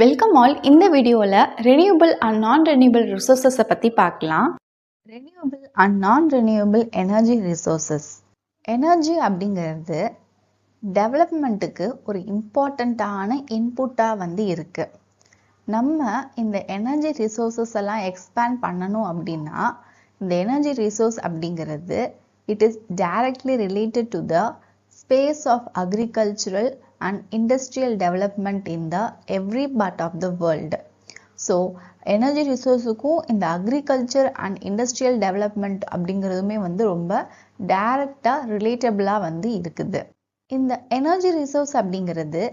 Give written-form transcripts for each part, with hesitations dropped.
Welcome all. இந்த வீடியோவில் renewable and non renewable ரிசோர்ஸஸை பற்றி பார்க்கலாம். Renewable and non renewable energy resources. Energy அப்படிங்கிறது டெவலப்மெண்ட்டுக்கு ஒரு இம்பார்ட்டண்ட்டான இன்புட்டாக இருக்குது. நம்ம இந்த எனர்ஜி ரிசோர்ஸஸ் எல்லாம் எக்ஸ்பேண்ட் பண்ணணும் அப்படின்னா இந்த எனர்ஜி ரிசோர்ஸ் அப்படிங்கிறது it is directly related to the space of agricultural and industrial development in the every part of the world. So energy resource-க்கும் இந்த agriculture and industrial development அப்படிங்கிறதுமே ரொம்ப டைரக்டா ரிலேட்டபிளா இருக்குது. இந்த எனர்ஜி ரிசோர்ஸ் அப்படிங்கிறது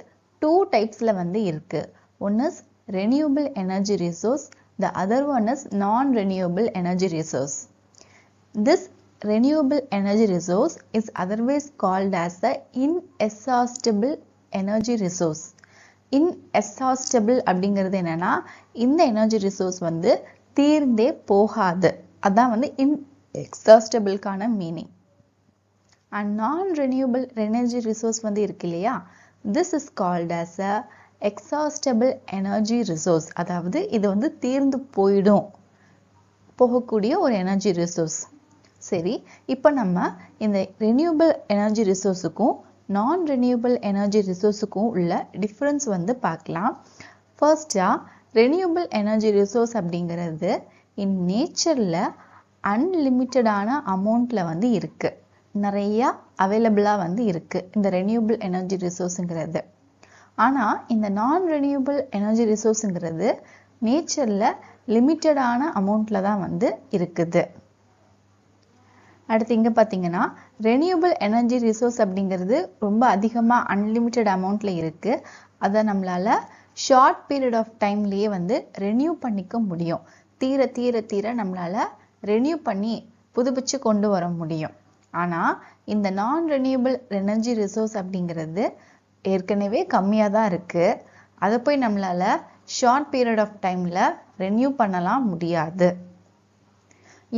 2 டைப்ஸ்ல இருக்கு. One is renewable energy resource, the other one is non-renewable energy resource. This renewable energy resource is otherwise called as the inexhaustible energy resource. Inexhaustible அப்படிங்கிறது என்னன்னா இந்த energy resource தீர்ந்தே போகாது. அதான் inexhaustible-க்கான meaning. and non-renewable energy resource இருக்கு இல்லையா, this is called as a exhaustible energy resource. அதாவது இது தீர்ந்து போகக்கூடிய ஒரு எனர்ஜி ரிசோர்ஸ். சரி, இப்போ நம்ம இந்த ரெனியூபிள் எனர்ஜி ரிசோர்ஸுக்கும் நான் ரெனியூபிள் எனர்ஜி ரிசோர்ஸுக்கும் உள்ள டிஃப்ரென்ஸ் பார்க்கலாம். ஃபர்ஸ்டா ரெனியூபிள் எனர்ஜி ரிசோர்ஸ் அப்படிங்கிறது இன் நேச்சரில் அன்லிமிட்டடான அமௌண்ட்டில் இருக்கு, நிறையா அவைலபிளாக இருக்கு இந்த ரெனியூபிள் எனர்ஜி ரிசோர்ஸுங்கிறது. ஆனால் இந்த நான் ரெனியூபிள் எனர்ஜி ரிசோர்ஸுங்கிறது நேச்சரில் லிமிட்டடான அமௌண்ட்டில் தான் இருக்குது. அடுத்து இங்கே பார்த்தீங்கன்னா ரெனியூபிள் எனர்ஜி ரிசோர்ஸ் அப்படிங்கிறது ரொம்ப அதிகமாக அன்லிமிட்டட் அமௌண்ட்டில் இருக்குது. அதை நம்மளால் ஷார்ட் பீரியட் ஆஃப் டைம்லேயே ரெனியூ பண்ணிக்க முடியும். தீர தீர தீர நம்மளால் ரெனியூ பண்ணி புதுப்பிச்சு கொண்டு வர முடியும். ஆனால் இந்த நான் ரெனியூபிள் எனர்ஜி ரிசோர்ஸ் அப்படிங்கிறது ஏற்கனவே கம்மியாக தான் இருக்குது. அதை போய் நம்மளால் ஷார்ட் பீரியட் ஆஃப் டைமில் ரெனியூ பண்ணலாம் முடியாது.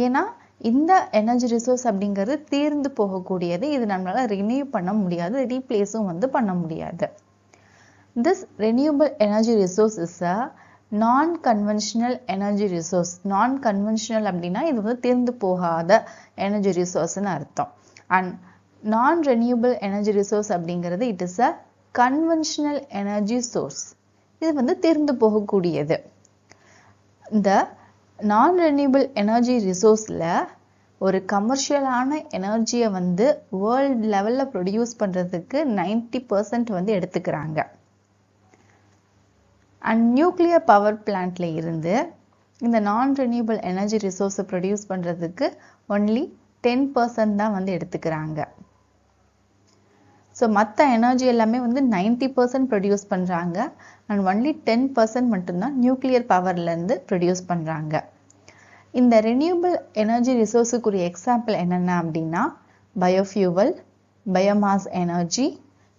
ஏன்னா இந்த எனர்ஜி ரிசோர்ஸ் அப்படிங்கிறது தீர்ந்து போகக்கூடியது. இது நம்மளால ரினியூ பண்ண முடியாது, ரீப்ளேஸும் பண்ண முடியாது. This renewable energy resource is a non conventional energy resource. Non conventional அப்படின்னா இது தீர்ந்து போகாத எனர்ஜி ரிசோர்ஸ்னு அர்த்தம். And non renewable energy resource அப்படிங்கிறது it is a conventional energy source. இது தீர்ந்து போகக்கூடியது. இந்த நான் ரெனியூபிள் எனர்ஜி ரிசோர்ஸில் ஒரு கமர்ஷியலான எனர்ஜியை வேர்ல்டு லெவலில் ப்ரொடியூஸ் பண்ணுறதுக்கு 90% எடுத்துக்கிறாங்க. அண்ட் நியூக்ளியர் பவர் பிளான்ட்ல இருந்து இந்த நான் ரெனியூபிள் எனர்ஜி ரிசோர்ஸை ப்ரொடியூஸ் பண்ணுறதுக்கு ஒன்லி 10% தான் எடுத்துக்கிறாங்க. ஸோ மற்ற எனர்ஜி எல்லாமே 90% ப்ரொடியூஸ் பண்ணுறாங்க. அண்ட் ஒன்லி 10% மட்டும்தான் நியூக்ளியர் பவர்லேருந்து ப்ரொடியூஸ் பண்ணுறாங்க. இந்த ரெனியூபிள் எனர்ஜி ரிசோர்ஸுக்குரிய எக்ஸாம்பிள் என்னென்ன அப்படின்னா biofuel, biomass energy,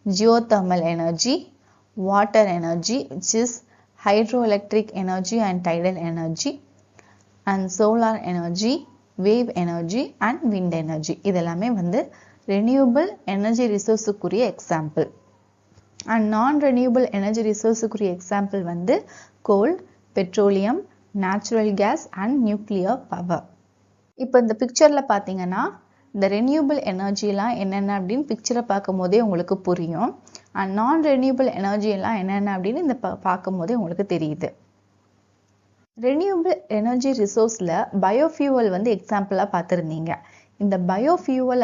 geothermal energy, water energy which is hydro electric energy and tidal energy, and solar energy, wave energy and wind energy. இதெல்லாமே renewable energy ரிசோர்ஸுக்குரிய example. And non renewable energy ரிசோர்ஸுக்குரிய example coal, petroleum, natural gas and nuclear power. இப்போ இந்த பிக்சரில் பார்த்தீங்கன்னா இந்த renewable எனர்ஜிலாம் என்னென்ன அப்படின்னு பிக்சரை பார்க்கும் போதே உங்களுக்கு புரியும். அண்ட் நான் ரெனியூபிள் எனர்ஜி எல்லாம் என்னென்ன அப்படின்னு இந்த பார்க்கும் போதே உங்களுக்கு தெரியுது. ரெனியூபிள் எனர்ஜி ரிசோர்ஸில் பயோஃபியூவல் எக்ஸாம்பிளாக பார்த்துருந்தீங்க. இந்த பயோஃபியூவல்